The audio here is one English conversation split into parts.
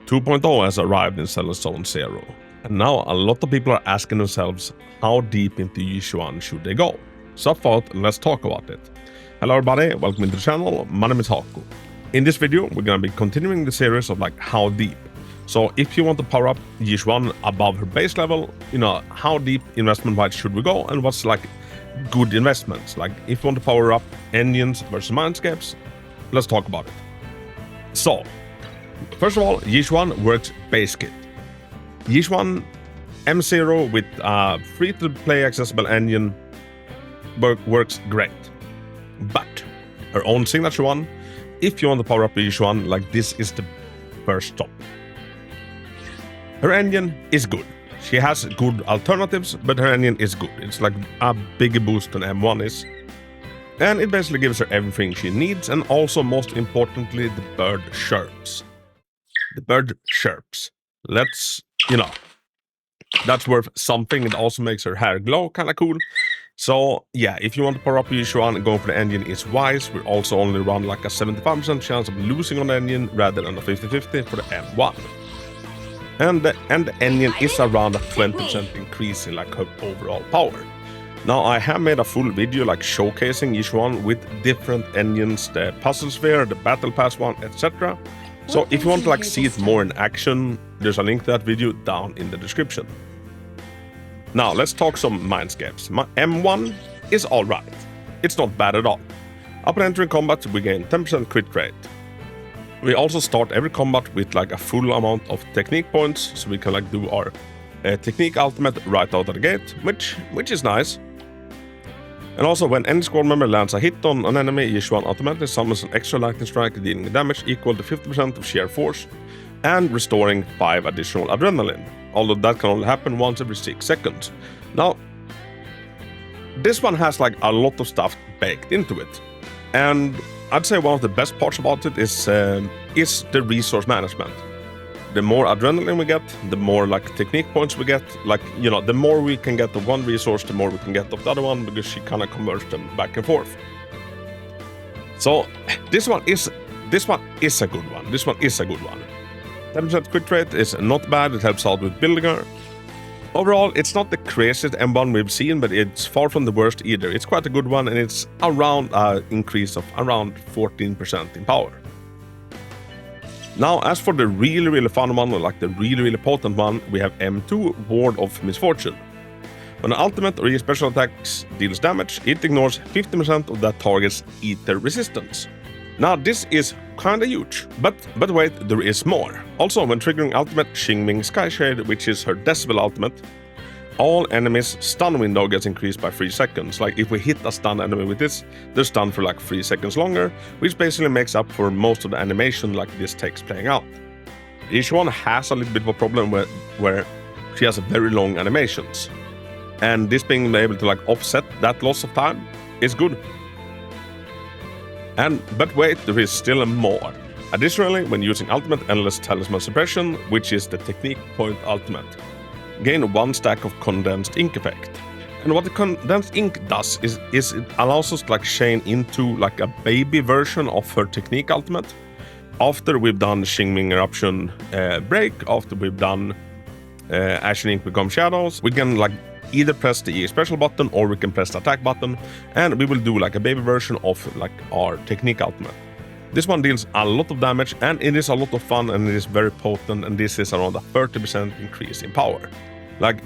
2.0 has arrived in Zenless Zone 0, and now a lot of people are asking themselves how deep into Yixuan should they go. So I thought, let's talk about it. Hello everybody, welcome into the channel, my name is Hako. In this video, we're gonna be continuing the series of how deep. So if you want to power up Yixuan above her base level, how deep investment-wise should we go, and what's good investments? If you want to power up engines versus Mindscapes, let's talk about it. So, first of all, Yixuan works base kit. Yixuan M0 with a free-to-play accessible engine works great. But her own signature one, if you want to power up Yixuan, this is the first stop. Her engine is good. She has good alternatives, but her engine is good. It's a bigger boost than M1 is. And it basically gives her everything she needs, and also, most importantly, the bird chirps. The bird chirps. That's worth something. It also makes her hair glow, kind of cool. So yeah, if you want to power up Yixuan, going for the engine is wise. We also only run a 75% chance of losing on the engine rather than a 50-50 for the M1. And the engine is around a 20% increase in her overall power. Now I have made a full video showcasing Yixuan with different engines, the puzzle sphere, the battle pass one, etc. So if you want to see it more in action, there's a link to that video down in the description. Now let's talk some Mindscapes. My M1 is alright. It's not bad at all. Upon entering combat, we gain 10% crit rate. We also start every combat with a full amount of technique points, so we can do our technique ultimate right out of the gate, which is nice. And also, when any squad member lands a hit on an enemy, Yixuan automatically summons an extra lightning strike dealing damage equal to 50% of sheer force and restoring 5 additional adrenaline, although that can only happen once every 6 seconds. Now, this one has a lot of stuff baked into it, and I'd say one of the best parts about it is the resource management. The more adrenaline we get, the more technique points we get. The more we can get of one resource, the more we can get of the other one, because she kind of converts them back and forth. So this one is a good one. This one is a good one. 10% crit rate is not bad. It helps out with building her. Overall, it's not the craziest M1 we've seen, but it's far from the worst either. It's quite a good one, and it's around an increase of around 14% in power. Now, as for the really fun one, the really potent one, we have M2, Ward of Misfortune. When an ultimate or special attacks deals damage, it ignores 50% of that target's ether resistance. Now, this is kinda huge, but wait, there is more. Also, when triggering ultimate Xingming Skyshade, which is her Decibel ultimate, all enemies' stun window gets increased by 3 seconds. If we hit a stun enemy with this, they're stunned for 3 seconds longer, which basically makes up for most of the animation this takes playing out. Yixuan has a little bit of a problem where she has very long animations, and this being able to offset that loss of time is good. But wait, there is still more. Additionally, when using ultimate Endless Talisman Suppression, which is the technique point ultimate, gain 1 stack of condensed ink effect. And what the condensed ink does is it allows us to chain into a baby version of her technique ultimate. After we've done Xingming Eruption break, after we've done Ashen Ink Become Shadows, we can either press the EX special button or we can press the attack button, and we will do a baby version of our technique ultimate. This one deals a lot of damage, and it is a lot of fun, and it is very potent, and this is around a 30% increase in power.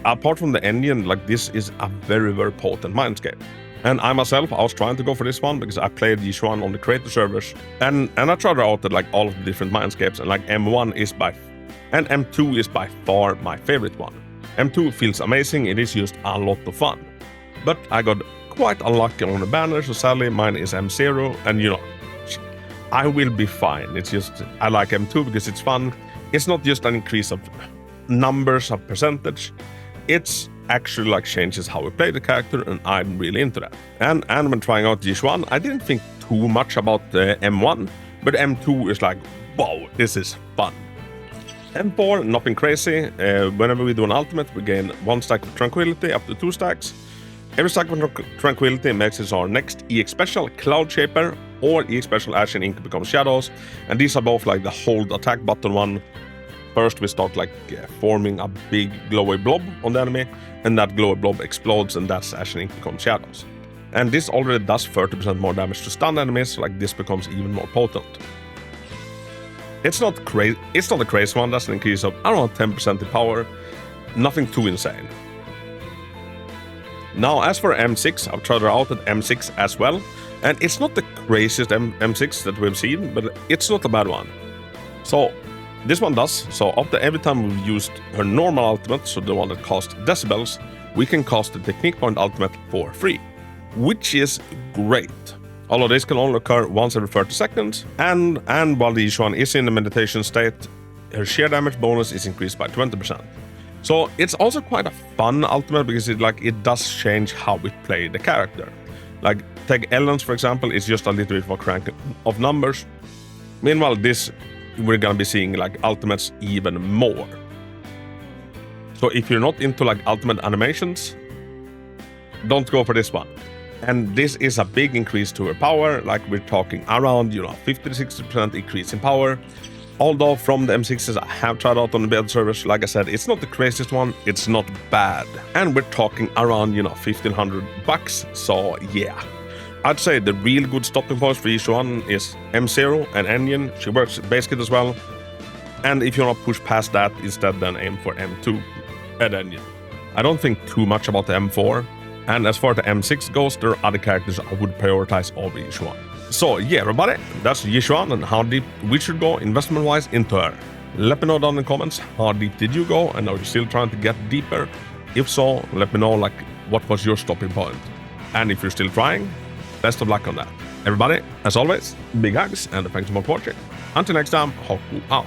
Apart from the engine, this is a very potent Mindscape. And I myself, I was trying to go for this one because I played Yixuan on the creator servers, and I tried out all of the different Mindscapes, and M1 is and M2 is by far my favorite one. M2 feels amazing, it is just a lot of fun. But I got quite unlucky on the banner, so sadly mine is M0, and I will be fine. It's just, I like M2 because it's fun. It's not just an increase of numbers of percentage, it's actually changes how we play the character, and I'm really into that. And when trying out Yixuan, I didn't think too much about M1, but M2 is wow, this is fun. M4, nothing crazy. Whenever we do an ultimate, we gain 1 stack of Tranquility, up to 2 stacks. Every stack of Tranquility makes us our next EX Special Cloud Shaper or EX Special Ashen Ink Becomes Shadows, and these are both the hold attack button one. first we start like forming a big glowy blob on the enemy, and that glowy blob explodes, and that actually becomes shadows. And this already does 30% more damage to stun enemies, so like this becomes even more potent. It's not crazy. It's not a crazy one. That's an increase of around 10% in power. Nothing too insane. Now, as for M6, I've tried her out at M6 as well, and it's not the craziest M6 that we've seen, but it's not a bad one. So this one does. So after every time we've used her normal ultimate, so the one that costs decibels, we can cast the technique point ultimate for free, which is great. Although this can only occur once every 30 seconds, and while the Yixuan is in the meditation state, her sheer damage bonus is increased by 20%. So it's also quite a fun ultimate because it does change how we play the character. Like take Ellen's for example, it's just a little bit more crank of numbers. Meanwhile this, we're gonna be seeing like ultimates even more. So if you're not into like ultimate animations, don't go for this one. And this is a big increase to her power, like we're talking around 50 to 60% increase in power. Although from the M6s I have tried out on the beta servers, like I said, it's not the craziest one, it's not bad. And we're talking around, $1,500, so yeah. I'd say the real good stopping points for Yixuan is M0 and Engine, she works base kit as well. And if you want to push past that, instead then aim for M2 and Engine. I don't think too much about the M4. And as far as the M6 goes, there are other characters I would prioritize over Yixuan. So yeah, everybody, that's Yixuan and how deep we should go investment-wise into her. Let me know down in the comments, how deep did you go, and are you still trying to get deeper? If so, let me know what was your stopping point. And if you're still trying, best of luck on that. Everybody, as always, big hugs and thanks so much for watching. Until next time, Hako out.